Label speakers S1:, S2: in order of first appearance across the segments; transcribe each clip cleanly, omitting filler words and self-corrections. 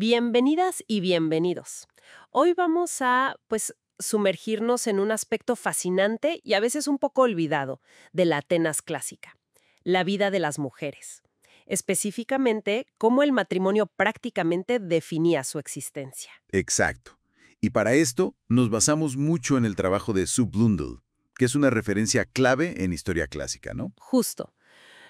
S1: Bienvenidas y bienvenidos. Hoy vamos a, sumergirnos en un aspecto fascinante y a veces un poco olvidado de la Atenas clásica, la vida de las mujeres. Específicamente, cómo el matrimonio prácticamente definía su existencia.
S2: Exacto. Y para esto nos basamos mucho en el trabajo de Sue Blundell, que es una referencia clave en historia clásica, ¿no?
S1: Justo.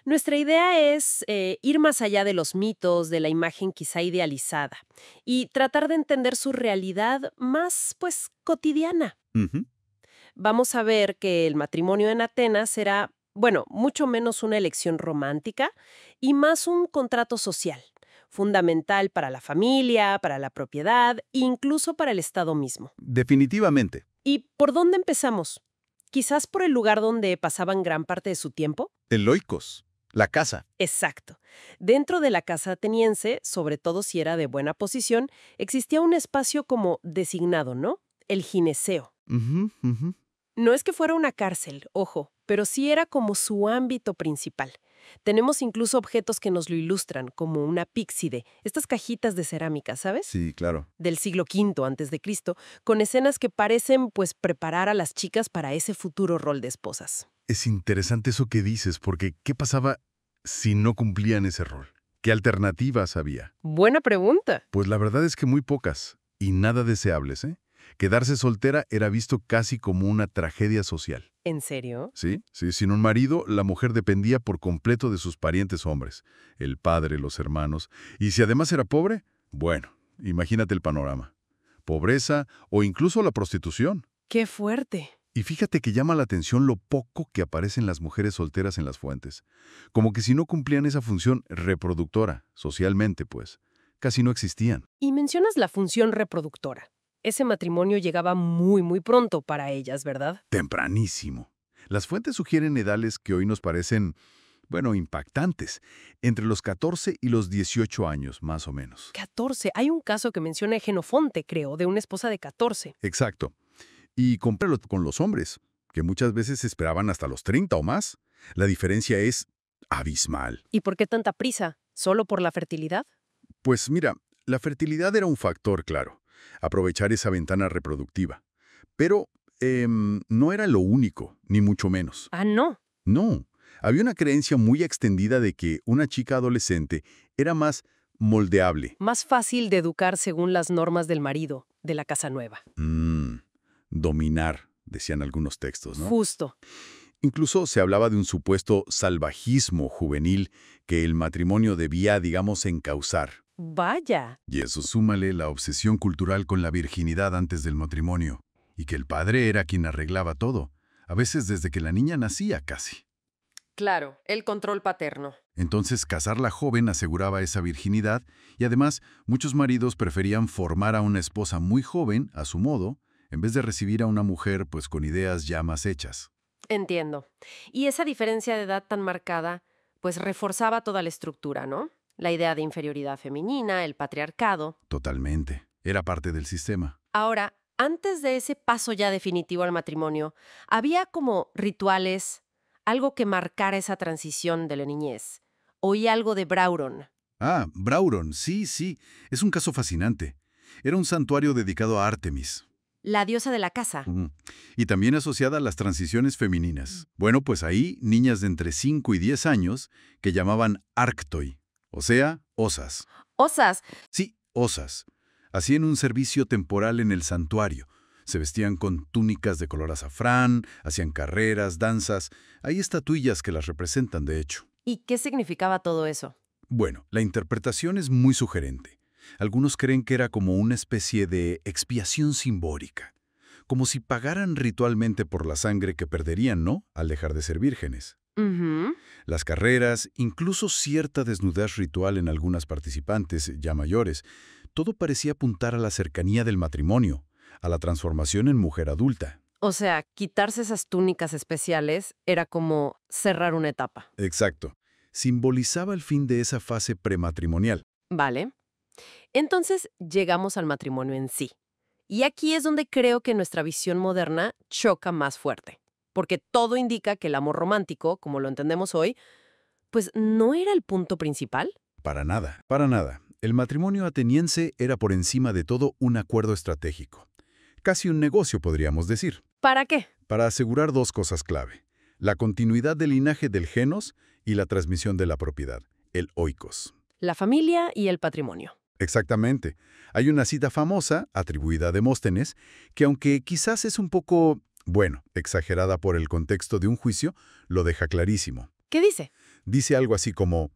S1: Nuestra idea es ir más allá de los mitos, de la imagen quizá idealizada, y tratar de entender su realidad más, cotidiana.
S2: Ujú.
S1: Vamos a ver que el matrimonio en Atenas era, mucho menos una elección romántica y más un contrato social, fundamental para la familia, para la propiedad, incluso para el Estado mismo.
S2: Definitivamente.
S1: ¿Y por dónde empezamos? Quizás por el lugar donde pasaban gran parte de su tiempo.
S2: El Loikos, la casa.
S1: Exacto. Dentro de la casa ateniense, sobre todo si era de buena posición, existía un espacio como designado, ¿no? El gineceo.
S2: Ujú, ujú.
S1: No es que fuera una cárcel, ojo, pero sí era como su ámbito principal. Tenemos incluso objetos que nos lo ilustran, como una píxide, estas cajitas de cerámica, ¿sabes?
S2: Sí, claro.
S1: Del siglo V antes de Cristo, con escenas que parecen, preparar a las chicas para ese futuro rol de esposas.
S3: Es interesante eso que dices, porque ¿qué pasaba si no cumplían ese rol? ¿Qué alternativas había?
S1: Buena pregunta.
S3: Pues la verdad es que muy pocas, y nada deseables, ¿eh? Quedarse soltera era visto casi como una tragedia social.
S1: ¿En serio?
S3: ¿Sí? Sí, sin un marido, la mujer dependía por completo de sus parientes hombres, el padre, los hermanos, y si además era pobre, bueno, imagínate el panorama. Pobreza o incluso la prostitución.
S1: ¡Qué fuerte!
S3: Y fíjate que llama la atención lo poco que aparecen las mujeres solteras en las fuentes. Como que si no cumplían esa función reproductora, socialmente, pues, casi no existían.
S1: Y mencionas la función reproductora. Ese matrimonio llegaba muy, muy pronto para ellas, ¿verdad?
S3: Tempranísimo. Las fuentes sugieren edades que hoy nos parecen, bueno, impactantes, entre los 14 y los 18 años, más o menos.
S1: 14. Hay un caso que menciona a Genofonte, creo, de una esposa de 14.
S3: Exacto. Y compáralo con los hombres, que muchas veces esperaban hasta los 30 o más. La diferencia es abismal.
S1: ¿Y por qué tanta prisa? ¿Solo por la fertilidad?
S3: Pues mira, la fertilidad era un factor, claro. Aprovechar esa ventana reproductiva. Pero no era lo único, ni mucho menos.
S1: Ah, no.
S3: No, había una creencia muy extendida de que una chica adolescente era más moldeable.
S1: Más fácil de educar según las normas del marido, de la casa nueva.
S3: Dominar, decían algunos textos, ¿no?
S1: Justo.
S3: Incluso se hablaba de un supuesto salvajismo juvenil que el matrimonio debía, digamos, encauzar.
S1: Vaya.
S3: Y eso súmale la obsesión cultural con la virginidad antes del matrimonio, y que el padre era quien arreglaba todo, a veces desde que la niña nacía casi.
S1: Claro, el control paterno.
S3: Entonces, casarla joven aseguraba esa virginidad, y además, muchos maridos preferían formar a una esposa muy joven, a su modo, en vez de recibir a una mujer pues con ideas ya más hechas.
S1: Entiendo. Y esa diferencia de edad tan marcada, reforzaba toda la estructura, ¿no? La idea de inferioridad femenina, el patriarcado.
S3: Totalmente. Era parte del sistema.
S1: Ahora, antes de ese paso ya definitivo al matrimonio, había como rituales, algo que marcara esa transición de la niñez. Oí algo de Brauron.
S3: Ah, Brauron, sí, sí. Es un caso fascinante. Era un santuario dedicado a Artemis.
S1: La diosa de la casa.
S3: Y también asociada a las transiciones femeninas. Bueno, pues ahí, niñas de entre 5 y 10 años que llamaban arctoi, o sea, osas.
S1: Osas.
S3: Sí, osas. Hacían un servicio temporal en el santuario. Se vestían con túnicas de color azafrán, hacían carreras, danzas. Hay estatuillas que las representan, de hecho.
S1: ¿Y qué significaba todo eso?
S3: Bueno, la interpretación es muy sugerente. Algunos creen que era como una especie de expiación simbólica, como si pagaran ritualmente por la sangre que perderían, ¿no?, al dejar de ser vírgenes.
S1: Ujú.
S3: Las carreras, incluso cierta desnudez ritual en algunas participantes ya mayores, todo parecía apuntar a la cercanía del matrimonio, a la transformación en mujer adulta.
S1: O sea, quitarse esas túnicas especiales era como cerrar una etapa.
S3: Exacto. Simbolizaba el fin de esa fase prematrimonial.
S1: Vale. Entonces llegamos al matrimonio en sí. Y aquí es donde creo que nuestra visión moderna choca más fuerte. Porque todo indica que el amor romántico, como lo entendemos hoy, no era el punto principal.
S3: Para nada, para nada. El matrimonio ateniense era por encima de todo un acuerdo estratégico. Casi un negocio, podríamos decir.
S1: ¿Para qué?
S3: Para asegurar dos cosas clave: la continuidad del linaje del genos y la transmisión de la propiedad, el oikos.
S1: La familia y el patrimonio.
S3: Exactamente. Hay una cita famosa, atribuida a Demóstenes, que aunque quizás es un poco, bueno, exagerada por el contexto de un juicio, lo deja clarísimo.
S1: ¿Qué dice?
S3: Dice algo así como: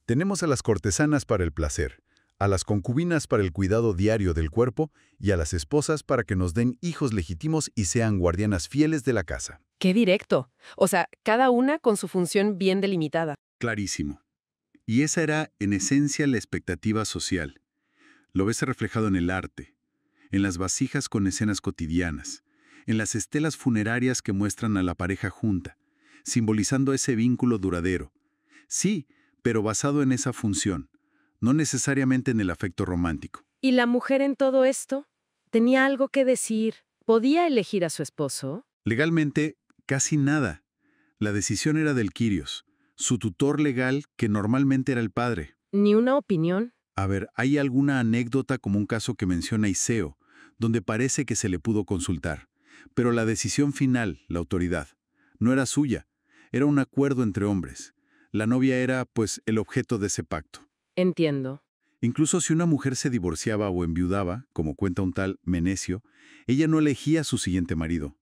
S3: tenemos a las cortesanas para el placer, a las concubinas para el cuidado diario del cuerpo y a las esposas para que nos den hijos legítimos y sean guardianas fieles de la casa.
S1: Qué directo. O sea, cada una con su función bien delimitada.
S4: Clarísimo. Y esa era, en esencia, la expectativa social. Lo ves reflejado en el arte, en las vasijas con escenas cotidianas, en las estelas funerarias que muestran a la pareja junta, simbolizando ese vínculo duradero. Sí, pero basado en esa función, no necesariamente en el afecto romántico.
S1: ¿Y la mujer en todo esto? ¿Tenía algo que decir? ¿Podía elegir a su esposo?
S4: Legalmente, casi nada. La decisión era del Quirios, su tutor legal, que normalmente era el padre.
S1: ¿Ni una opinión?
S4: A ver, hay alguna anécdota como un caso que menciona Iseo, donde parece que se le pudo consultar. Pero la decisión final, la autoridad, no era suya, era un acuerdo entre hombres. La novia era, pues, el objeto de ese pacto.
S1: Entiendo.
S4: Incluso si una mujer se divorciaba o enviudaba, como cuenta un tal Menecio, ella no elegía a su siguiente marido.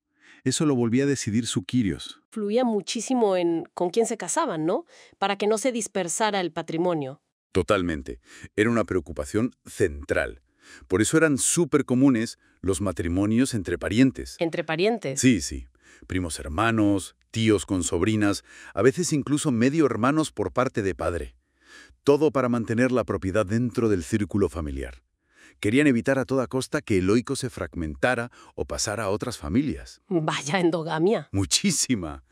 S4: Eso lo volvía a decidir su Quirios.
S1: Fluía muchísimo en con quién se casaban, ¿no? Para que no se dispersara el patrimonio.
S2: Totalmente. Era una preocupación central. Por eso eran súper comunes los matrimonios entre parientes.
S1: Entre parientes.
S2: Sí, sí. Primos hermanos, tíos con sobrinas, a veces incluso medio hermanos por parte de padre. Todo para mantener la propiedad dentro del círculo familiar. Querían evitar a toda costa que el oiko se fragmentara o pasara a otras familias.
S1: Vaya endogamia.
S2: Muchísima.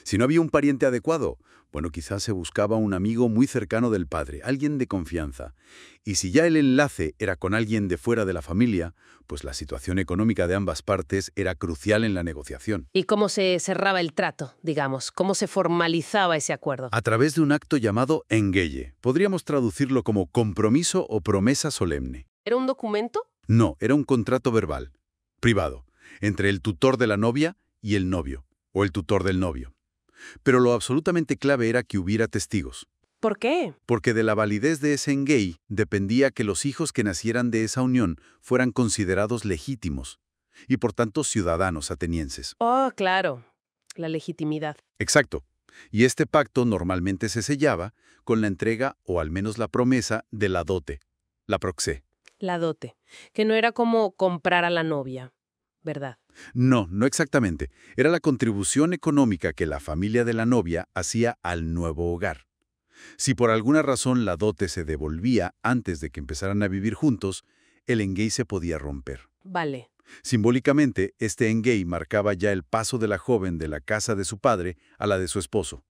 S2: Si no había un pariente adecuado, bueno, quizás se buscaba un amigo muy cercano del padre, alguien de confianza. Y si ya el enlace era con alguien de fuera de la familia, pues la situación económica de ambas partes era crucial en la negociación.
S1: ¿Y cómo se cerraba el trato, digamos? ¿Cómo se formalizaba ese acuerdo?
S2: A través de un acto llamado engelle. Podríamos traducirlo como compromiso o promesa solemne.
S1: ¿Era un documento?
S2: No, era un contrato verbal, privado, entre el tutor de la novia y el novio, o el tutor del novio. Pero lo absolutamente clave era que hubiera testigos.
S1: ¿Por qué?
S2: Porque de la validez de ese engage dependía que los hijos que nacieran de esa unión fueran considerados legítimos y por tanto ciudadanos atenienses.
S1: Oh, claro. La legitimidad.
S2: Exacto. Y este pacto normalmente se sellaba con la entrega o al menos la promesa de la dote, la proxé.
S1: La dote. Que no era como comprar a la novia, ¿verdad?
S2: No, no exactamente. Era la contribución económica que la familia de la novia hacía al nuevo hogar. Si por alguna razón la dote se devolvía antes de que empezaran a vivir juntos, el engage se podía romper.
S1: Vale.
S2: Simbólicamente, este engage marcaba ya el paso de la joven de la casa de su padre a la de su esposo,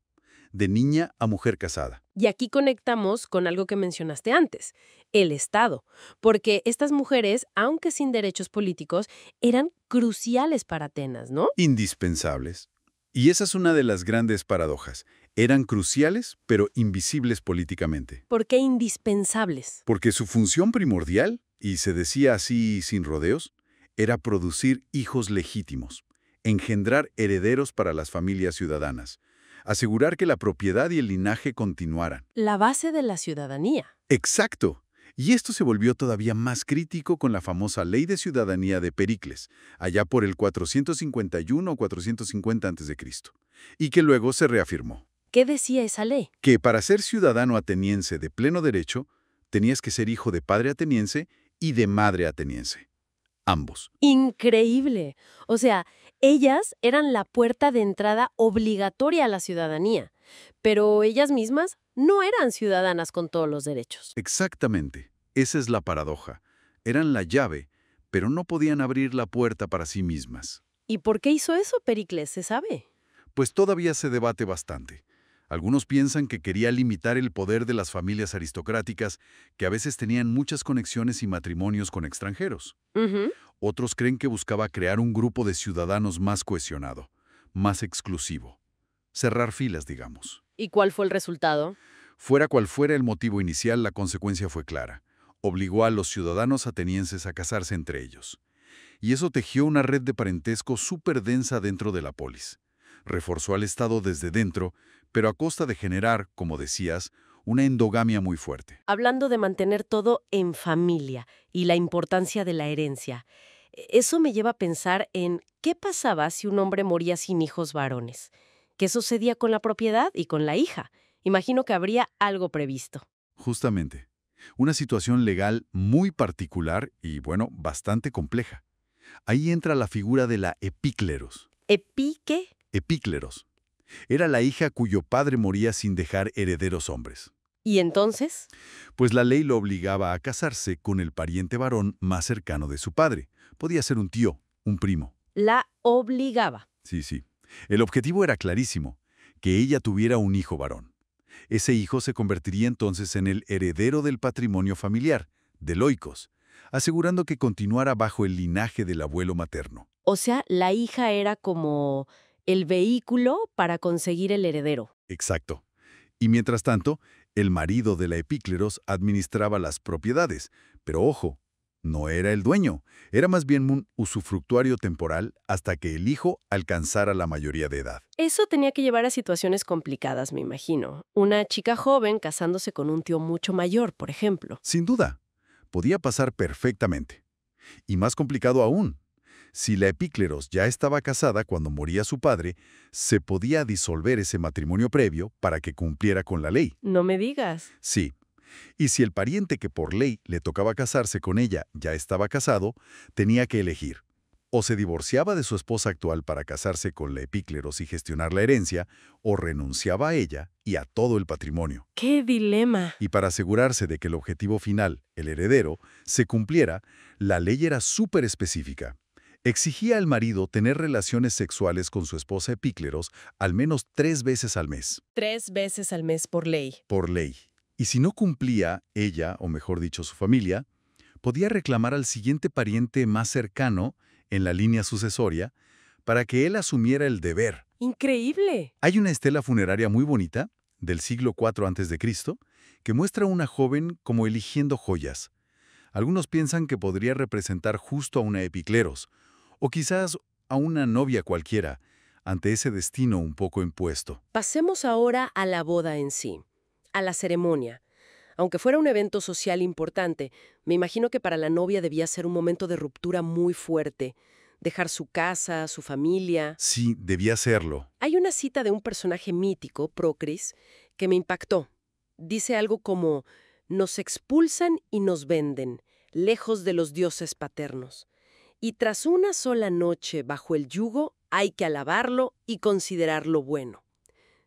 S2: de niña a mujer casada.
S1: Y aquí conectamos con algo que mencionaste antes, el Estado, porque estas mujeres, aunque sin derechos políticos, eran cruciales para Atenas, ¿no?
S2: Indispensables. Y esa es una de las grandes paradojas. Eran cruciales, pero invisibles políticamente.
S1: ¿Por qué indispensables?
S2: Porque su función primordial, y se decía así sin rodeos, era producir hijos legítimos, engendrar herederos para las familias ciudadanas, asegurar que la propiedad y el linaje continuaran.
S1: La base de la ciudadanía.
S2: ¡Exacto! Y esto se volvió todavía más crítico con la famosa Ley de Ciudadanía de Pericles, allá por el 451 o 450 a.C., y que luego se reafirmó.
S1: ¿Qué decía esa ley?
S2: Que para ser ciudadano ateniense de pleno derecho, tenías que ser hijo de padre ateniense y de madre ateniense. Ambos.
S1: Increíble. O sea, ellas eran la puerta de entrada obligatoria a la ciudadanía, pero ellas mismas no eran ciudadanas con todos los derechos.
S2: Exactamente. Esa es la paradoja. Eran la llave, pero no podían abrir la puerta para sí mismas.
S1: ¿Y por qué hizo eso Pericles? ¿Se sabe?
S2: Pues todavía se debate bastante. Algunos piensan que quería limitar el poder de las familias aristocráticas, que a veces tenían muchas conexiones y matrimonios con extranjeros.
S1: Ujú.
S2: Otros creen que buscaba crear un grupo de ciudadanos más cohesionado, más exclusivo. Cerrar filas, digamos.
S1: ¿Y cuál fue el resultado?
S2: Fuera cual fuera el motivo inicial, la consecuencia fue clara.
S3: obligó a los ciudadanos atenienses a casarse entre ellos. Y eso tejió una red de parentesco súper densa dentro de la polis. Reforzó al Estado desde dentro, pero a costa de generar, como decías, una endogamia muy fuerte.
S1: Hablando de mantener todo en familia y la importancia de la herencia, eso me lleva a pensar en qué pasaba si un hombre moría sin hijos varones. ¿Qué sucedía con la propiedad y con la hija? Imagino que habría algo previsto.
S3: Justamente. Una situación legal muy particular y, bueno, bastante compleja. Ahí entra la figura de la epícleros.
S1: ¿Epique?
S3: Epícleros. Era la hija cuyo padre moría sin dejar herederos hombres.
S1: ¿Y entonces?
S3: Pues la ley lo obligaba a casarse con el pariente varón más cercano de su padre. Podía ser un tío, un primo.
S1: La obligaba.
S3: Sí, sí. El objetivo era clarísimo, que ella tuviera un hijo varón. Ese hijo se convertiría entonces en el heredero del patrimonio familiar, del oikos, asegurando que continuara bajo el linaje del abuelo materno.
S1: O sea, la hija era como el vehículo para conseguir el heredero.
S3: Exacto. Y mientras tanto, el marido de la epícleros administraba las propiedades, pero ojo, no era el dueño, era más bien un usufructuario temporal hasta que el hijo alcanzara la mayoría de edad.
S1: Eso tenía que llevar a situaciones complicadas, me imagino. Una chica joven casándose con un tío mucho mayor, por ejemplo.
S3: Sin duda, podía pasar perfectamente. Y más complicado aún, si la epícleros ya estaba casada cuando moría su padre, se podía disolver ese matrimonio previo para que cumpliera con la ley.
S1: No me digas.
S3: Sí. Y si el pariente que por ley le tocaba casarse con ella ya estaba casado, tenía que elegir. O se divorciaba de su esposa actual para casarse con la epícleros y gestionar la herencia, o renunciaba a ella y a todo el patrimonio.
S1: ¡Qué dilema!
S3: Y para asegurarse de que el objetivo final, el heredero, se cumpliera, la ley era súper específica. Exigía al marido tener relaciones sexuales con su esposa epícleros al menos 3 veces al mes.
S1: 3 veces al mes por ley.
S3: Por ley. Y si no cumplía, ella, o mejor dicho su familia, podía reclamar al siguiente pariente más cercano, en la línea sucesoria, para que él asumiera el deber.
S1: ¡Increíble!
S3: Hay una estela funeraria muy bonita, del siglo IV a.C., que muestra a una joven como eligiendo joyas. Algunos piensan que podría representar justo a una epícleros, o quizás a una novia cualquiera, ante ese destino un poco impuesto.
S1: Pasemos ahora a la boda en sí, a la ceremonia. Aunque fuera un evento social importante, me imagino que para la novia debía ser un momento de ruptura muy fuerte. Dejar su casa, su familia.
S3: Sí, debía serlo.
S1: Hay una cita de un personaje mítico, Procris, que me impactó. Dice algo como: nos expulsan y nos venden, lejos de los dioses paternos. Y tras una sola noche bajo el yugo, hay que alabarlo y considerarlo bueno.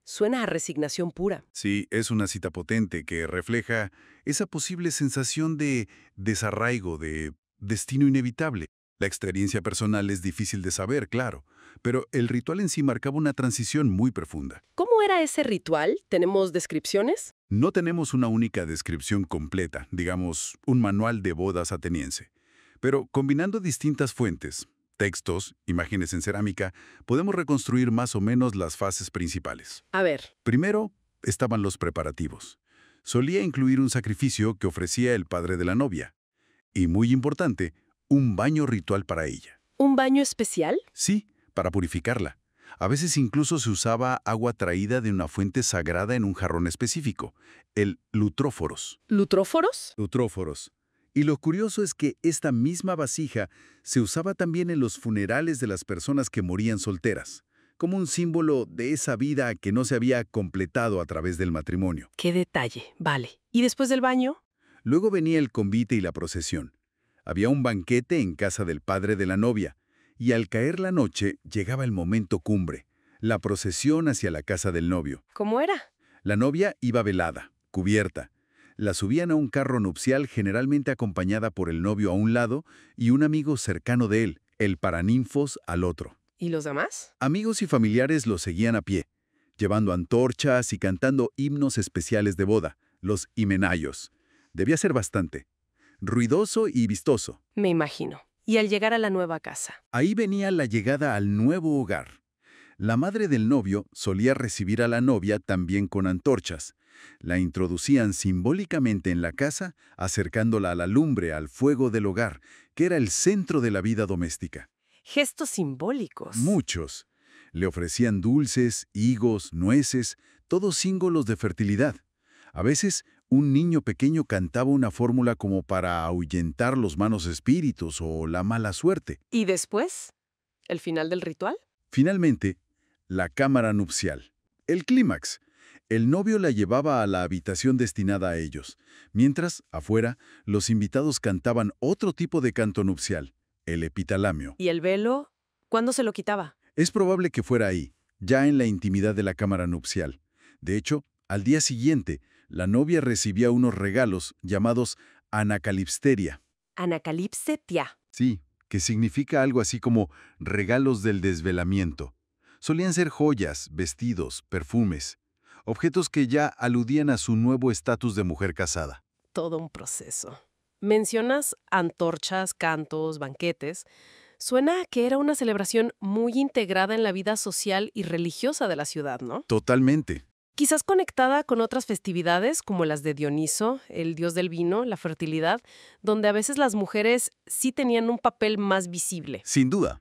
S1: Suena a resignación pura.
S3: Sí, es una cita potente que refleja esa posible sensación de desarraigo, de destino inevitable. La experiencia personal es difícil de saber, claro, pero el ritual en sí marcaba una transición muy profunda.
S1: ¿Cómo era ese ritual? ¿Tenemos descripciones?
S3: No tenemos una única descripción completa, digamos, un manual de bodas ateniense. Pero combinando distintas fuentes, textos, imágenes en cerámica, podemos reconstruir más o menos las fases principales.
S1: A ver.
S3: Primero, estaban los preparativos. Solía incluir un sacrificio que ofrecía el padre de la novia. Y muy importante, un baño ritual para ella.
S1: ¿Un baño especial?
S3: Sí, para purificarla. A veces incluso se usaba agua traída de una fuente sagrada en un jarrón específico, el lutróforos.
S1: ¿Lutróforos?
S3: Lutróforos. Y lo curioso es que esta misma vasija se usaba también en los funerales de las personas que morían solteras, como un símbolo de esa vida que no se había completado a través del matrimonio.
S1: ¡Qué detalle! Vale. ¿Y después del baño?
S3: Luego venía el convite y la procesión. Había un banquete en casa del padre de la novia, y al caer la noche llegaba el momento cumbre, la procesión hacia la casa del novio.
S1: ¿Cómo era?
S3: La novia iba velada, cubierta. La subían a un carro nupcial generalmente acompañada por el novio a un lado y un amigo cercano de él, el paraninfos, al otro.
S1: ¿Y los demás?
S3: Amigos y familiares lo seguían a pie, llevando antorchas y cantando himnos especiales de boda, los himenaios. Debía ser bastante. Ruidoso y vistoso.
S1: Me imagino. Y al llegar a la nueva casa.
S3: Ahí venía la llegada al nuevo hogar. La madre del novio solía recibir a la novia también con antorchas,
S2: La introducían simbólicamente en la casa, acercándola a la lumbre, al fuego del hogar, que era el centro de la vida doméstica.
S1: Gestos simbólicos.
S2: Muchos. Le ofrecían dulces, higos, nueces, todos símbolos de fertilidad. A veces, un niño pequeño cantaba una fórmula como para ahuyentar los malos espíritus o la mala suerte.
S1: ¿Y después? ¿El final del ritual?
S2: Finalmente, la cámara nupcial. El clímax. El novio la llevaba a la habitación destinada a ellos, mientras, afuera, los invitados cantaban otro tipo de canto nupcial, el epitalamio.
S1: ¿Y el velo? ¿Cuándo se lo quitaba?
S2: Es probable que fuera ahí, ya en la intimidad de la cámara nupcial. De hecho, al día siguiente, la novia recibía unos regalos llamados anacalipsteria.
S1: Anacalipsetia.
S2: Sí, que significa algo así como regalos del desvelamiento. Solían ser joyas, vestidos, perfumes, objetos que ya aludían a su nuevo estatus de mujer casada.
S1: Todo un proceso. Mencionas antorchas, cantos, banquetes. Suena a que era una celebración muy integrada en la vida social y religiosa de la ciudad, ¿no?
S2: Totalmente.
S1: Quizás conectada con otras festividades como las de Dioniso, el dios del vino, la fertilidad, donde a veces las mujeres sí tenían un papel más visible.
S2: Sin duda.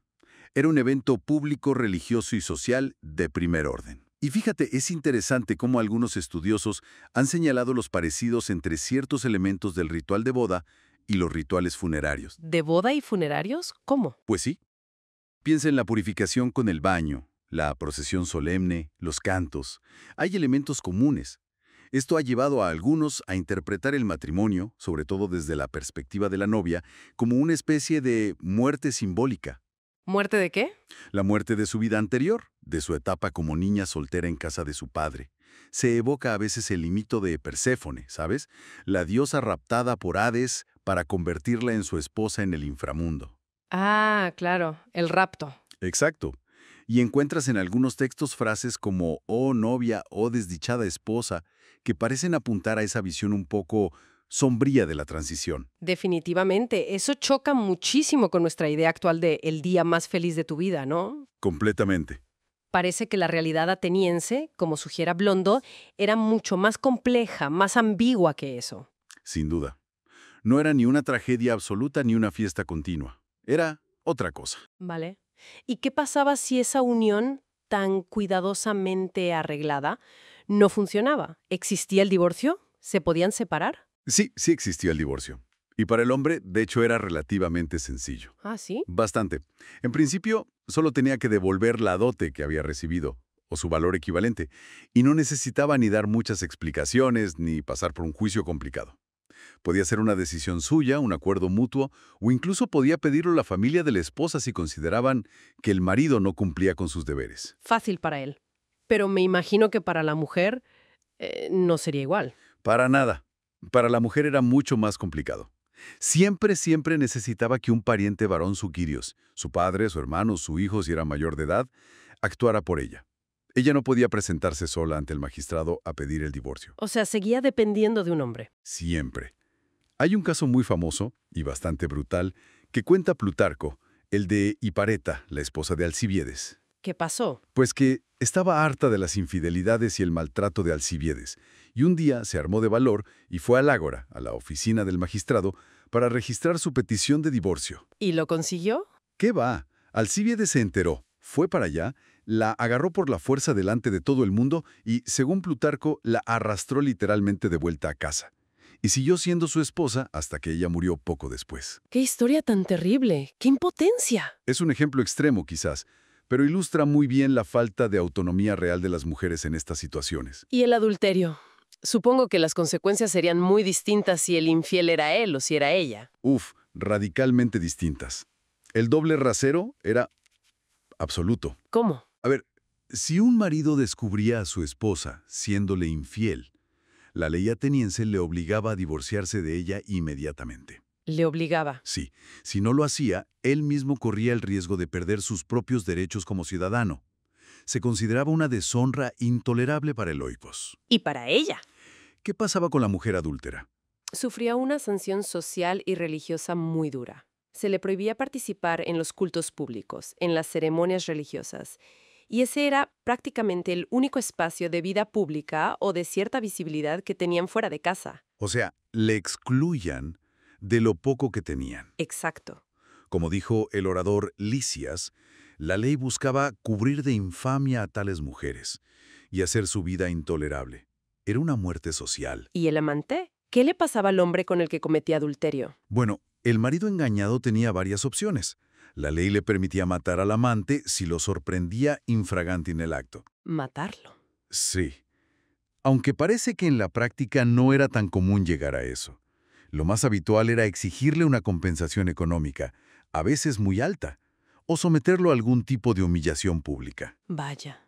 S2: Era un evento público, religioso y social de primer orden. Y fíjate, es interesante cómo algunos estudiosos han señalado los parecidos entre ciertos elementos del ritual de boda y los rituales funerarios.
S1: ¿De boda y funerarios? ¿Cómo?
S2: Pues sí. Piensa en la purificación con el baño, la procesión solemne, los cantos. Hay elementos comunes. Esto ha llevado a algunos a interpretar el matrimonio, sobre todo desde la perspectiva de la novia, como una especie de muerte simbólica.
S1: ¿Muerte de qué?
S2: La muerte de su vida anterior, de su etapa como niña soltera en casa de su padre. Se evoca a veces el mito de Perséfone, ¿sabes? La diosa raptada por Hades para convertirla en su esposa en el inframundo.
S1: Ah, claro, el rapto.
S2: Exacto. Y encuentras en algunos textos frases como «oh novia», «oh desdichada esposa», que parecen apuntar a esa visión un poco sombría de la transición.
S1: Definitivamente, eso choca muchísimo con nuestra idea actual de el día más feliz de tu vida, ¿no?
S2: Completamente.
S1: Parece que la realidad ateniense, como sugiere Blondo, era mucho más compleja, más ambigua que eso.
S2: Sin duda. No era ni una tragedia absoluta ni una fiesta continua. Era otra cosa.
S1: ¿Vale? ¿Y qué pasaba si esa unión tan cuidadosamente arreglada no funcionaba? ¿Existía el divorcio? ¿Se podían separar?
S2: Sí, sí existía el divorcio. Y para el hombre, de hecho, era relativamente sencillo.
S1: Ah, ¿sí?
S2: Bastante. En principio, solo tenía que devolver la dote que había recibido, o su valor equivalente, y no necesitaba ni dar muchas explicaciones ni pasar por un juicio complicado. Podía ser una decisión suya, un acuerdo mutuo, o incluso podía pedirlo a la familia de la esposa si consideraban que el marido no cumplía con sus deberes.
S1: Fácil para él. Pero me imagino que para la mujer no sería igual.
S2: Para nada. Para la mujer era mucho más complicado. Siempre necesitaba que un pariente varón suquirios, su padre, su hermano, su hijo, si era mayor de edad, actuara por ella. Ella no podía presentarse sola ante el magistrado a pedir el divorcio.
S1: O sea, seguía dependiendo de un hombre.
S2: Siempre. Hay un caso muy famoso, y bastante brutal, que cuenta Plutarco, el de Hipareta, la esposa de Alcibiedes.
S1: ¿Qué pasó?
S2: Pues que estaba harta de las infidelidades y el maltrato de Alcibiedes, y un día se armó de valor y fue al ágora, a la oficina del magistrado, para registrar su petición de divorcio.
S1: ¿Y lo consiguió?
S2: ¿Qué va? Alcibiedes se enteró, fue para allá, la agarró por la fuerza delante de todo el mundo y, según Plutarco, la arrastró literalmente de vuelta a casa. Y siguió siendo su esposa hasta que ella murió poco después.
S1: ¡Qué historia tan terrible! ¡Qué impotencia!
S2: Es un ejemplo extremo, quizás, pero ilustra muy bien la falta de autonomía real de las mujeres en estas situaciones.
S1: ¿Y el adulterio? Supongo que las consecuencias serían muy distintas si el infiel era él o si era ella.
S2: Radicalmente distintas. El doble rasero era absoluto.
S1: ¿Cómo?
S2: A ver, si un marido descubría a su esposa siéndole infiel, la ley ateniense le obligaba a divorciarse de ella inmediatamente.
S1: Le obligaba.
S2: Sí, si no lo hacía, él mismo corría el riesgo de perder sus propios derechos como ciudadano. Se consideraba una deshonra intolerable para el oikos.
S1: ¿Y para ella?
S2: ¿Qué pasaba con la mujer adúltera?
S1: Sufría una sanción social y religiosa muy dura. Se le prohibía participar en los cultos públicos, en las ceremonias religiosas, y ese era prácticamente el único espacio de vida pública o de cierta visibilidad que tenían fuera de casa.
S2: O sea, le excluyan de lo poco que tenían.
S1: Exacto.
S2: Como dijo el orador Lisias, la ley buscaba cubrir de infamia a tales mujeres y hacer su vida intolerable. Era una muerte social.
S1: ¿Y el amante? ¿Qué le pasaba al hombre con el que cometía adulterio?
S2: Bueno, el marido engañado tenía varias opciones. La ley le permitía matar al amante si lo sorprendía infraganti en el acto.
S1: Matarlo.
S2: Sí. Aunque parece que en la práctica no era tan común llegar a eso. Lo más habitual era exigirle una compensación económica, a veces muy alta, o someterlo a algún tipo de humillación pública.
S1: Vaya.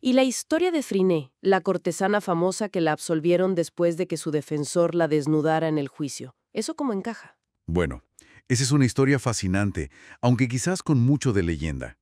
S1: Y la historia de Friné, la cortesana famosa que la absolvieron después de que su defensor la desnudara en el juicio. ¿Eso cómo encaja?
S2: Bueno, esa es una historia fascinante, aunque quizás con mucho de leyenda.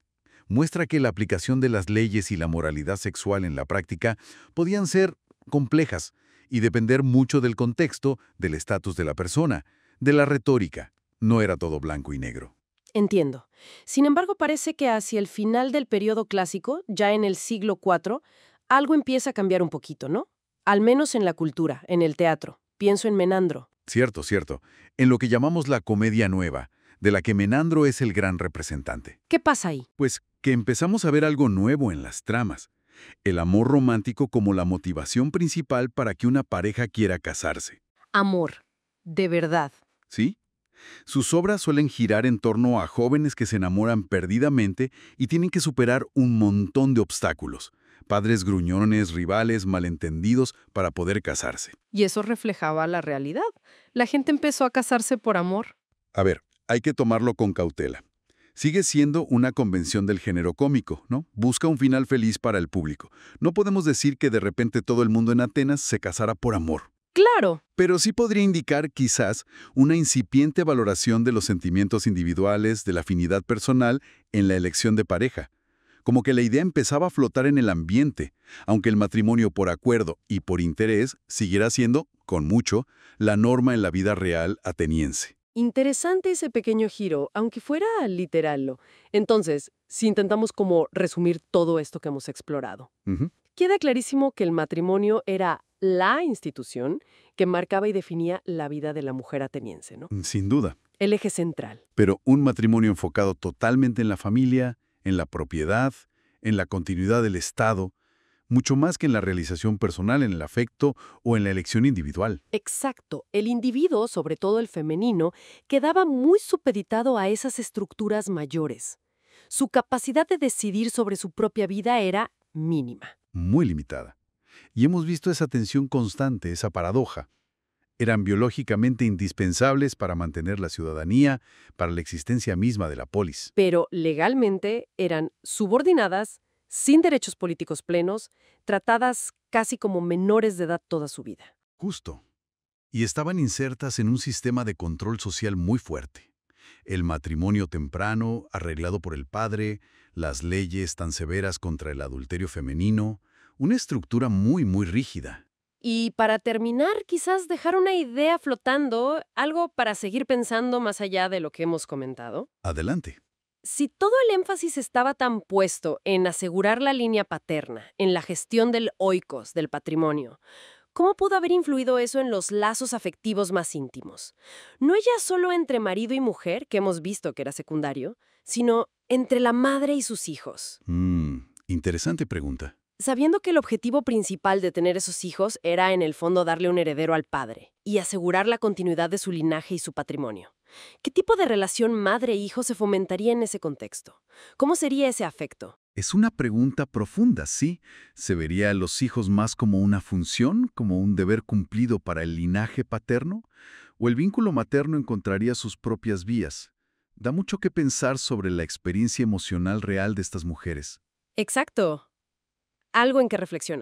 S2: Muestra que la aplicación de las leyes y la moralidad sexual en la práctica podían ser complejas y depender mucho del contexto, del estatus de la persona, de la retórica. No era todo blanco y negro.
S1: Entiendo. Sin embargo, parece que hacia el final del periodo clásico, ya en el siglo IV, algo empieza a cambiar un poquito, ¿no? Al menos en la cultura, en el teatro. Pienso en Menandro.
S2: Cierto, cierto. En lo que llamamos la comedia nueva, de la que Menandro es el gran representante.
S1: ¿Qué pasa ahí?
S2: Pues que empezamos a ver algo nuevo en las tramas. El amor romántico como la motivación principal para que una pareja quiera casarse.
S1: Amor. De verdad.
S2: ¿Sí? Sus obras suelen girar en torno a jóvenes que se enamoran perdidamente y tienen que superar un montón de obstáculos. Padres gruñones, rivales, malentendidos para poder casarse.
S1: Y eso reflejaba la realidad. La gente empezó a casarse por amor.
S2: A ver, hay que tomarlo con cautela. Sigue siendo una convención del género cómico, ¿no? Busca un final feliz para el público. No podemos decir que de repente todo el mundo en Atenas se casara por amor.
S1: ¡Claro!
S2: Pero sí podría indicar, quizás, una incipiente valoración de los sentimientos individuales, de la afinidad personal en la elección de pareja. Como que la idea empezaba a flotar en el ambiente, aunque el matrimonio por acuerdo y por interés siguiera siendo, con mucho, la norma en la vida real ateniense.
S1: Interesante ese pequeño giro, aunque fuera literal. Entonces, si intentamos como resumir todo esto que hemos explorado,
S2: Ujú.
S1: queda clarísimo que el matrimonio era la institución que marcaba y definía la vida de la mujer ateniense, ¿no?
S2: Sin duda.
S1: El eje central.
S2: Pero un matrimonio enfocado totalmente en la familia, en la propiedad, en la continuidad del Estado, mucho más que en la realización personal, en el afecto o en la elección individual.
S1: Exacto. El individuo, sobre todo el femenino, quedaba muy supeditado a esas estructuras mayores. Su capacidad de decidir sobre su propia vida era mínima.
S2: Muy limitada. Y hemos visto esa tensión constante, esa paradoja. Eran biológicamente indispensables para mantener la ciudadanía, para la existencia misma de la polis.
S1: Pero legalmente eran subordinadas, sin derechos políticos plenos, tratadas casi como menores de edad toda su vida.
S2: Justo. Y estaban insertas en un sistema de control social muy fuerte. El matrimonio temprano, arreglado por el padre, las leyes tan severas contra el adulterio femenino, una estructura muy, muy rígida.
S1: Y para terminar, quizás dejar una idea flotando, algo para seguir pensando más allá de lo que hemos comentado.
S2: Adelante.
S1: Si todo el énfasis estaba tan puesto en asegurar la línea paterna, en la gestión del oikos, del patrimonio, ¿cómo pudo haber influido eso en los lazos afectivos más íntimos? No ya solo entre marido y mujer, que hemos visto que era secundario, sino entre la madre y sus hijos.
S2: Interesante pregunta.
S1: Sabiendo que el objetivo principal de tener esos hijos era en el fondo darle un heredero al padre y asegurar la continuidad de su linaje y su patrimonio. ¿Qué tipo de relación madre-hijo se fomentaría en ese contexto? ¿Cómo sería ese afecto?
S2: Es una pregunta profunda, sí. ¿Se vería a los hijos más como una función, como un deber cumplido para el linaje paterno? ¿O el vínculo materno encontraría sus propias vías? Da mucho que pensar sobre la experiencia emocional real de estas mujeres.
S1: Exacto. Algo en que reflexionar.